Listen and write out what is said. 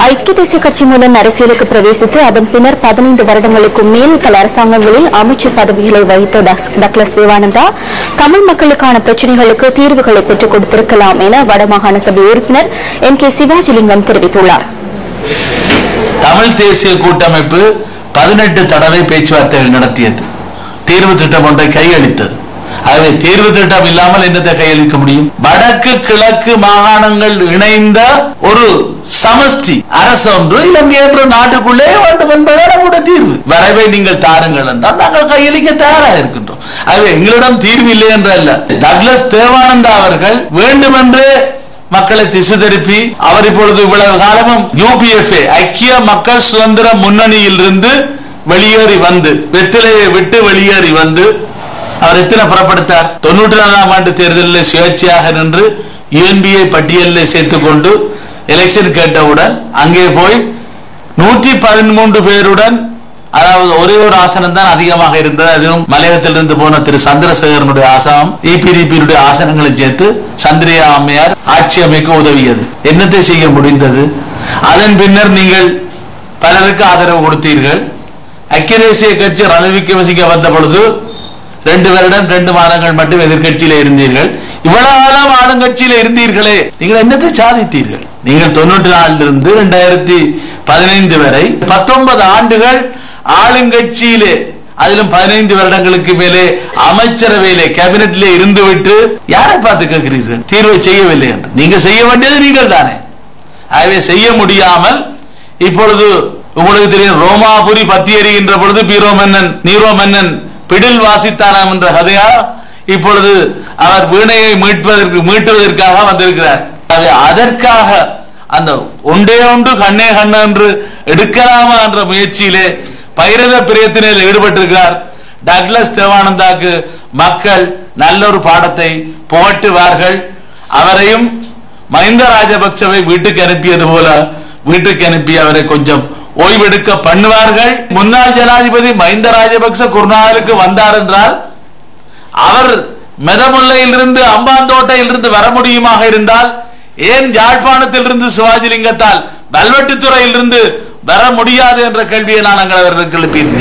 ஐக்கிய தேசிய கட்சி மூலம் அரசியலுக்கு பிரவேசித்து அதன் பின்னர் 15 வருடங்களுக்கும் மேல் பல அரசாங்கங்களில் அமைச்சர் பதவிகளை வகித்த டக்ளஸ் தேவானந்தா தமிழ் மக்களுக்கான பிரச்சினைகளுக்கு தீர்வுகளை பெற்றுக் கொடுத்திருக்கலாம் என வடமாகாண சபை உறுப்பினர் MK சிவாஜிலிங்கம் தெரிவித்துள்ளார். தமிழ் தேசிய கூட்டமைப்பு 18 தடவை பேச்சுவார்த்தைகள் நடத்தியது. தீர்வு திட்டம் ஒன்றை கையளித்தது. ஆகவே தீர்வு திட்டம் இல்லாமல் என்னத்தை கையளிக்க முடியும்? வடக்கு கிழக்கு மாகாணங்கள் இணைந்த ஒரு சமஷ்டி அரசு ஒன்று இலங்கை என்ற நாட்டுக்குள்ளே வேண்டும் என்பதால் நம்முடைய தீர்வு. வரைவை நீங்கள் தாருங்கள் என்றால் நாங்கள் கையளிக்க தயாராக இருக்கின்றோம். ஆகவே எங்களிடம் தீர்வு இல்லை என்றல்ல. டக்ளஸ் தேவானந்தா அவர்கள் வேண்டுமென்று மக்களை திசை திருப்பி அவர் இப்பொழுது இவ்வளவு காலமும் UPFA ஐக்கிய மக்கள் சுதந்திர முன்னணியில் இருந்து வெளியேறி வந்து வெற்றிலையை விட்டு வெளியேறி வந்து அவர் எத்தனை புறப்படுத்தார்? 94ஆம் ஆண்டு தேர்தலில் சுயேட்சையாக நின்று UNPA பட்டியலில் சேர்த்துக் கொண்டு எலெக்ஷன் கேட்டவுடன் அங்கே போய் 113 பேருடன், அதாவது ஒரே ஒரு ஆசனம் தான் அதிகமாக இருந்தது, அதுவும் மலையகத்திலிருந்து போன திரு சந்திரசேகரனுடைய ஆசனம் EPDP ஆசனங்களை சேர்த்து சந்திரியா அம்மையார் ஆட்சி அமைக்க உதவியது. என்னத்தை செய்ய முடிந்தது? அதன் பின்னர் நீங்கள் பலருக்கு ஆதரவு கொடுத்தீர்கள். ஐக்கிய தேசிய கட்சி ரணில் விக்ரமசிங்க வந்த பொழுது 2 வருடம் 2 மாதங்கள் மட்டும் எதிர்கட்சியில இருந்தீர்கள். இவ்வளவு காலம் ஆளுங்கட்சியில இருந்தீர்களே, நீங்கள் என்னத்தை சாதித்தீர்கள்? நீங்கள் 94 இருந்து 2015 வரை 19 ஆண்டுகள் ஆளுங்கட்சியிலே, அதிலும் 15 வருடங்களுக்கு மேலே அமைச்சரவையிலே கேபினெட்ல இருந்துவிட்டு யாரை பார்த்து கேட்கிறீர்கள் தீர்வை செய்யவில்லை என்று? நீங்க செய்ய வேண்டியது நீங்கள் தானே. ஆகவே செய்ய முடியாமல் இப்பொழுது உங்களுக்கு தெரியும், ரோமாபுரி பத்தி எறிகின்ற பொழுது நீரோ மன்னன் பிடில் வாசித்தாராம் என்ற கதையா இப்பொழுது அவர் வீணையை மீட்டுவதற்காக வந்திருக்கிறார். அதற்காக அந்த ஒன்றே ஒன்று கண்ணே கண்ணு என்று எடுக்கலாமா என்ற முயற்சியிலே பைரத பிரயத்தினில் ஈடுபட்டிருக்கிறார். டக்ளஸ் தேவானந்தாக்கு மக்கள் நல்ல ஒரு பாடத்தை புகட்டுவார்கள். அவரையும் மஹிந்த ராஜபக்சவை வீட்டுக்கு அனுப்பியது போல வீட்டுக்கு அனுப்பி அவரை கொஞ்சம் ஓய்வெடுக்க பண்ணுவார்கள். முன்னாள் ஜனாதிபதி மஹிந்த ராஜபக்ச குருநாகலுக்கு வந்தார் என்றால் அவர் மெதமுல்லையிலிருந்து அம்பாந்தோட்டையிலிருந்து வர முடியுமாக இருந்தால் ஏன் யாழ்ப்பாணத்திலிருந்து சிவாஜிலிங்கத்தால் வல்வெட்டித்துறையிலிருந்து வர முடியாது என்ற கேள்வியை நான் அவர்களுக்கு எழுப்பியிருந்தேன்.